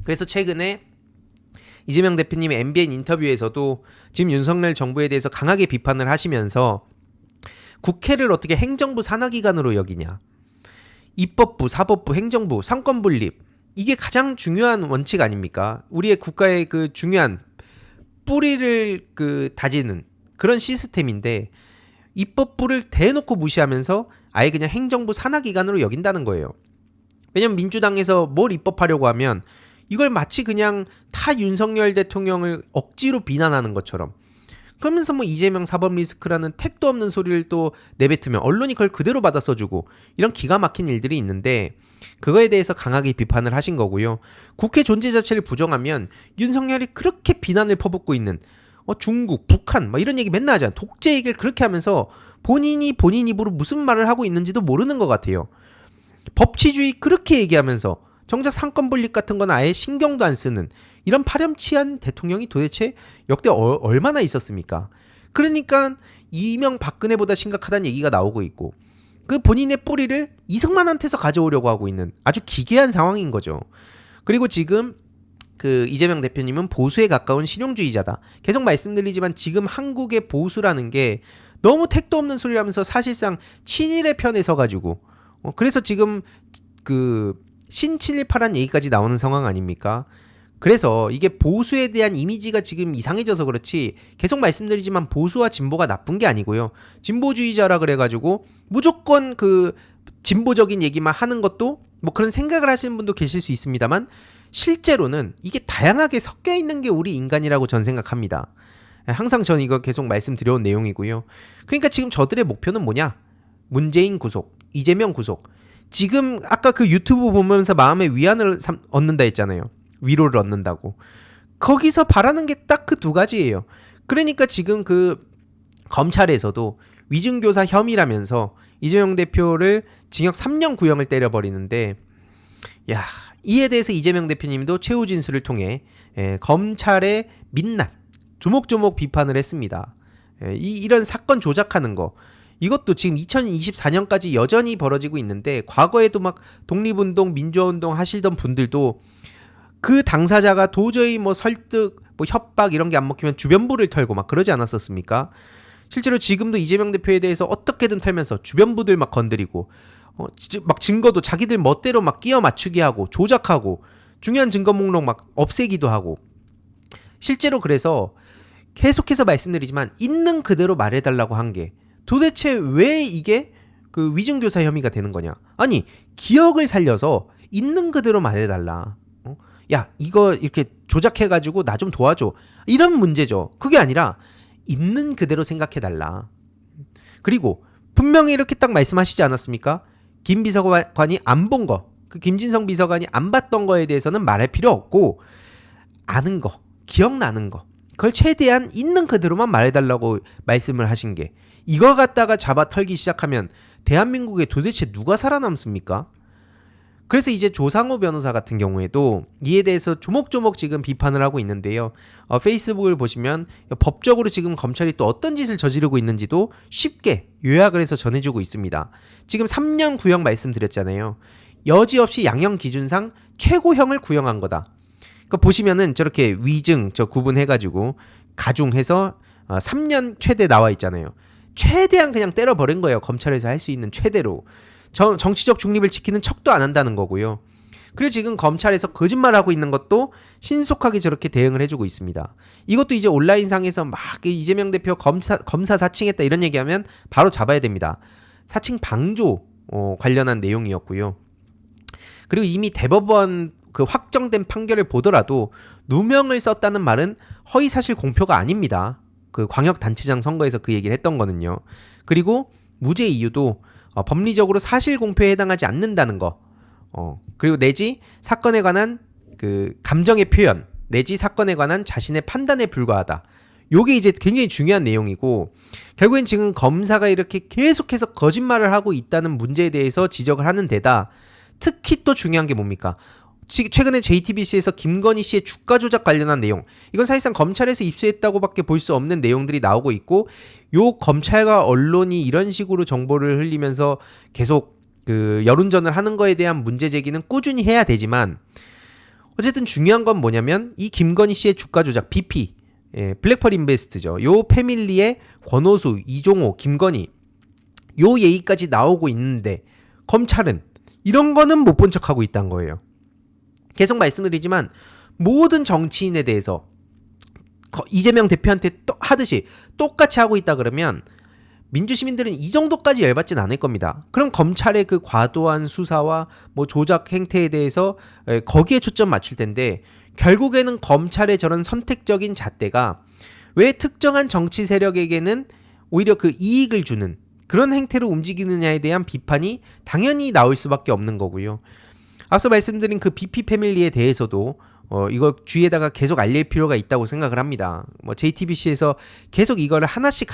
그래서 최근에 이재명 대표님의 MBN 인터뷰에서도 지금 윤석열 정부에 대해서 강하게 비판을 하시면서 국회를 어떻게 행정부 산하기관으로 여기냐. 입법부, 사법부, 행정부, 상권분립 이게 가장 중요한 원칙 아닙니까? 우리의 국가의 그 중요한 뿌리를 그 다지는 그런 시스템인데 입법부를 대놓고 무시하면서 아예 그냥 행정부 산하기관으로 여긴다는 거예요. 왜냐면 민주당에서 뭘 입법하려고 하면 이걸 마치 그냥 타 윤석열 대통령을 억지로 비난하는 것처럼 그러면서 뭐 이재명 사법 리스크라는 택도 없는 소리를 또 내뱉으면 언론이 그걸 그대로 받아 써주고 이런 기가 막힌 일들이 있는데 그거에 대해서 강하게 비판을 하신 거고요. 국회 존재 자체를 부정하면 윤석열이 그렇게 비난을 퍼붓고 있는 중국, 북한 뭐 이런 얘기 맨날 하잖아요. 독재 얘기를 그렇게 하면서 본인 입으로 무슨 말을 하고 있는지도 모르는 것 같아요. 법치주의 그렇게 얘기하면서 정작 상권 분립 같은 건 아예 신경도 안 쓰는 이런 파렴치한 대통령이 도대체 역대 얼마나 있었습니까? 그러니까 이명박근혜보다 심각하다는 얘기가 나오고 있고 그 본인의 뿌리를 이승만한테서 가져오려고 하고 있는 아주 기괴한 상황인 거죠. 그리고 지금 그 이재명 대표님은 보수에 가까운 실용주의자다. 계속 말씀드리지만 지금 한국의 보수라는 게 너무 택도 없는 소리라면서 사실상 친일의 편에 서가지고 그래서 지금 그 신친일파란 얘기까지 나오는 상황 아닙니까? 그래서 이게 보수에 대한 이미지가 지금 이상해져서 그렇지 계속 말씀드리지만 보수와 진보가 나쁜 게 아니고요. 진보주의자라 그래가지고 무조건 그 진보적인 얘기만 하는 것도 뭐 그런 생각을 하시는 분도 계실 수 있습니다만 실제로는 이게 다양하게 섞여 있는 게 우리 인간이라고 전 생각합니다. 항상 전 이거 계속 말씀드려온 내용이고요. 그러니까 지금 저들의 목표는 뭐냐? 문재인 구속, 이재명 구속. 지금 아까 그 유튜브 보면서 마음의 위안을 얻는다 했잖아요. 위로를 얻는다고. 거기서 바라는 게 딱 그 두 가지예요. 그러니까 지금 그 검찰에서도 위증교사 혐의라면서 이재명 대표를 징역 3년 구형을 때려버리는데 야, 이에 대해서 이재명 대표님도 최후 진술을 통해 검찰의 민낯 조목조목 비판을 했습니다. 이런 사건 조작하는 거 이것도 지금 2024년까지 여전히 벌어지고 있는데 과거에도 막 독립운동, 민주화운동 하시던 분들도 그 당사자가 도저히 뭐 설득, 뭐 협박 이런 게 안 먹히면 주변부를 털고 막 그러지 않았었습니까? 실제로 지금도 이재명 대표에 대해서 어떻게든 털면서 주변부들 막 건드리고 막 증거도 자기들 멋대로 막 끼워 맞추게 하고 조작하고 중요한 증거 목록 막 없애기도 하고 실제로 그래서 계속해서 말씀드리지만 있는 그대로 말해달라고 한 게 도대체 왜 이게 그 위증교사 혐의가 되는 거냐? 아니 기억을 살려서 있는 그대로 말해달라. 야 이거 이렇게 조작해가지고 나 좀 도와줘. 이런 문제죠. 그게 아니라 있는 그대로 생각해달라. 그리고 분명히 이렇게 딱 말씀하시지 않았습니까? 김 비서관이 안 본 거, 그 김진성 비서관이 안 봤던 거에 대해서는 말할 필요 없고 아는 거, 기억나는 거 그걸 최대한 있는 그대로만 말해달라고 말씀을 하신 게 이거 갖다가 잡아 털기 시작하면 대한민국에 도대체 누가 살아남습니까? 그래서 이제 조상우 변호사 같은 경우에도 이에 대해서 조목조목 지금 비판을 하고 있는데요. 페이스북을 보시면 법적으로 지금 검찰이 또 어떤 짓을 저지르고 있는지도 쉽게 요약을 해서 전해주고 있습니다. 지금 3년 구형 말씀드렸잖아요. 여지없이 양형 기준상 최고형을 구형한 거다. 그러니까 보시면은 저렇게 위증 구분해가지고 가중해서 3년 최대 나와 있잖아요. 최대한 그냥 때려버린 거예요. 검찰에서 할 수 있는 최대로. 정치적 중립을 지키는 척도 안 한다는 거고요. 그리고 지금 검찰에서 거짓말하고 있는 것도 신속하게 저렇게 대응을 해주고 있습니다. 이것도 이제 온라인상에서 막 이재명 대표 검사 사칭했다 이런 얘기하면 바로 잡아야 됩니다. 사칭 방조 관련한 내용이었고요. 그리고 이미 대법원 그 확정된 판결을 보더라도 누명을 썼다는 말은 허위사실 공표가 아닙니다. 그 광역단체장 선거에서 그 얘기를 했던 거는요. 그리고 무죄 이유도 법리적으로 사실 공표에 해당하지 않는다는 거. 그리고 내지 사건에 관한 그 감정의 표현, 내지 사건에 관한 자신의 판단에 불과하다. 요게 이제 굉장히 중요한 내용이고 결국엔 지금 검사가 이렇게 계속해서 거짓말을 하고 있다는 문제에 대해서 지적을 하는 데다 특히 또 중요한 게 뭡니까? 최근에 JTBC에서 김건희 씨의 주가 조작 관련한 내용 이건 사실상 검찰에서 입수했다고밖에 볼 수 없는 내용들이 나오고 있고 요 검찰과 언론이 이런 식으로 정보를 흘리면서 계속 그 여론전을 하는 거에 대한 문제 제기는 꾸준히 해야 되지만 어쨌든 중요한 건 뭐냐면 이 김건희 씨의 주가 조작 BP 블랙펄 인베스트죠. 요 패밀리의 권오수, 이종호, 김건희 요 얘기까지 나오고 있는데 검찰은 이런 거는 못 본 척하고 있다는 거예요. 계속 말씀드리지만 모든 정치인에 대해서 이재명 대표한테 또 하듯이 똑같이 하고 있다 그러면 민주시민들은 이 정도까지 열받진 않을 겁니다. 그럼 검찰의 그 과도한 수사와 뭐 조작 행태에 대해서 거기에 초점 맞출 텐데 결국에는 검찰의 저런 선택적인 잣대가 왜 특정한 정치 세력에게는 오히려 그 이익을 주는 그런 행태로 움직이느냐에 대한 비판이 당연히 나올 수밖에 없는 거고요. 앞서 말씀드린 그 BP 패밀리에 대해서도 이거 주위에다가 계속 알릴 필요가 있다고 생각을 합니다. 뭐 JTBC에서 계속 이거를 하나씩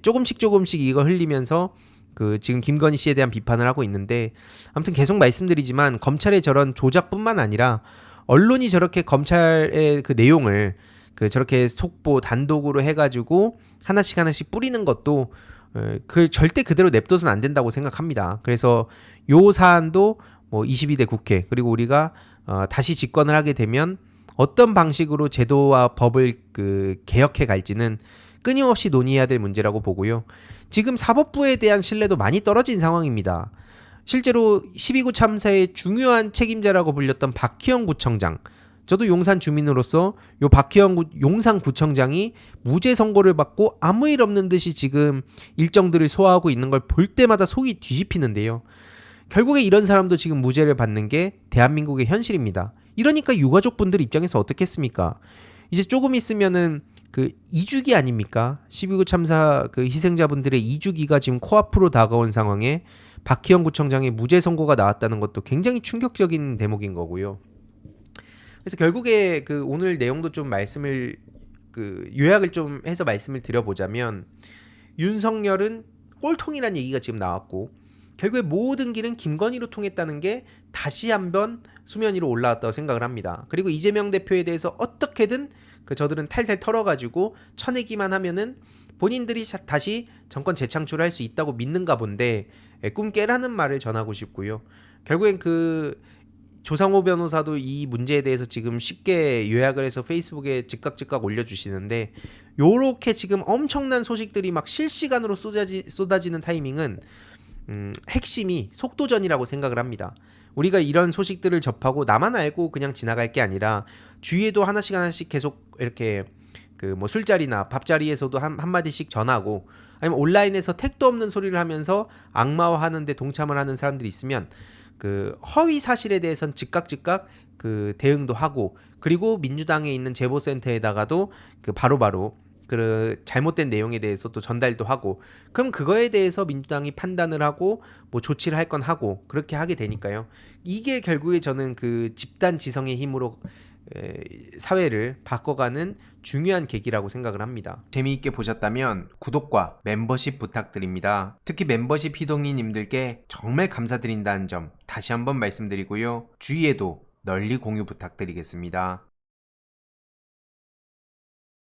조금씩 이거 흘리면서 그 지금 김건희 씨에 대한 비판을 하고 있는데, 아무튼 계속 말씀드리지만 검찰의 저런 조작뿐만 아니라 언론이 저렇게 검찰의 그 내용을 그 저렇게 속보 단독으로 해가지고 하나씩 뿌리는 것도 그 절대 그대로 냅둬서는 안 된다고 생각합니다. 그래서 요 사안도 뭐 22대 국회 그리고 우리가 다시 집권을 하게 되면 어떤 방식으로 제도와 법을 그 개혁해 갈지는 끊임없이 논의해야 될 문제라고 보고요. 지금 사법부에 대한 신뢰도 많이 떨어진 상황입니다. 실제로 12구 참사의 중요한 책임자라고 불렸던 박희영 구청장, 저도 용산 주민으로서 요 박희영 용산구청장이 무죄 선고를 받고 아무 일 없는 듯이 지금 일정들을 소화하고 있는 걸 볼 때마다 속이 뒤집히는데요. 결국에 이런 사람도 지금 무죄를 받는 게 대한민국의 현실입니다. 이러니까 유가족분들 입장에서 어떻겠습니까? 이제 조금 있으면은 그 2주기 아닙니까? 12구 참사 그 희생자분들의 2주기가 지금 코앞으로 다가온 상황에 박희영 구청장의 무죄 선고가 나왔다는 것도 굉장히 충격적인 대목인 거고요. 그래서 결국에 그 오늘 내용도 좀 말씀을 그 요약을 좀 해서 말씀을 드려보자면, 윤석열은 꼴통이라는 얘기가 지금 나왔고 결국에 모든 길은 김건희로 통했다는 게 다시 한번 수면 위로 올라왔다고 생각을 합니다. 그리고 이재명 대표에 대해서 어떻게든 그 저들은 탈탈 털어가지고 쳐내기만 하면은 본인들이 다시 정권 재창출을 할 수 있다고 믿는가 본데, 꿈 깨라는 말을 전하고 싶고요. 결국엔 그 조상호 변호사도 이 문제에 대해서 지금 쉽게 요약을 해서 페이스북에 즉각 올려주시는데, 요렇게 지금 엄청난 소식들이 막 실시간으로 쏟아지는 타이밍은 핵심이 속도전이라고 생각을 합니다. 우리가 이런 소식들을 접하고 나만 알고 그냥 지나갈 게 아니라 주위에도 하나씩 계속 이렇게 그 뭐 술자리나 밥자리에서도 한마디씩 전하고, 아니면 온라인에서 택도 없는 소리를 하면서 악마화하는데 동참을 하는 사람들이 있으면 그 허위 사실에 대해서는 즉각 그 대응도 하고, 그리고 민주당에 있는 제보센터에다가도 그 바로바로 그 잘못된 내용에 대해서 또 전달도 하고, 그럼 그거에 대해서 민주당이 판단을 하고 뭐 조치를 할 건 하고 그렇게 하게 되니까요. 이게 결국에 저는 그 집단 지성의 힘으로 사회를 바꿔가는 중요한 계기라고 생각을 합니다. 재미있게 보셨다면 구독과 멤버십 부탁드립니다. 특히 멤버십 희동이님들께 정말 감사드린다는 점 다시 한번 말씀드리고요. 주위에도 널리 공유 부탁드리겠습니다.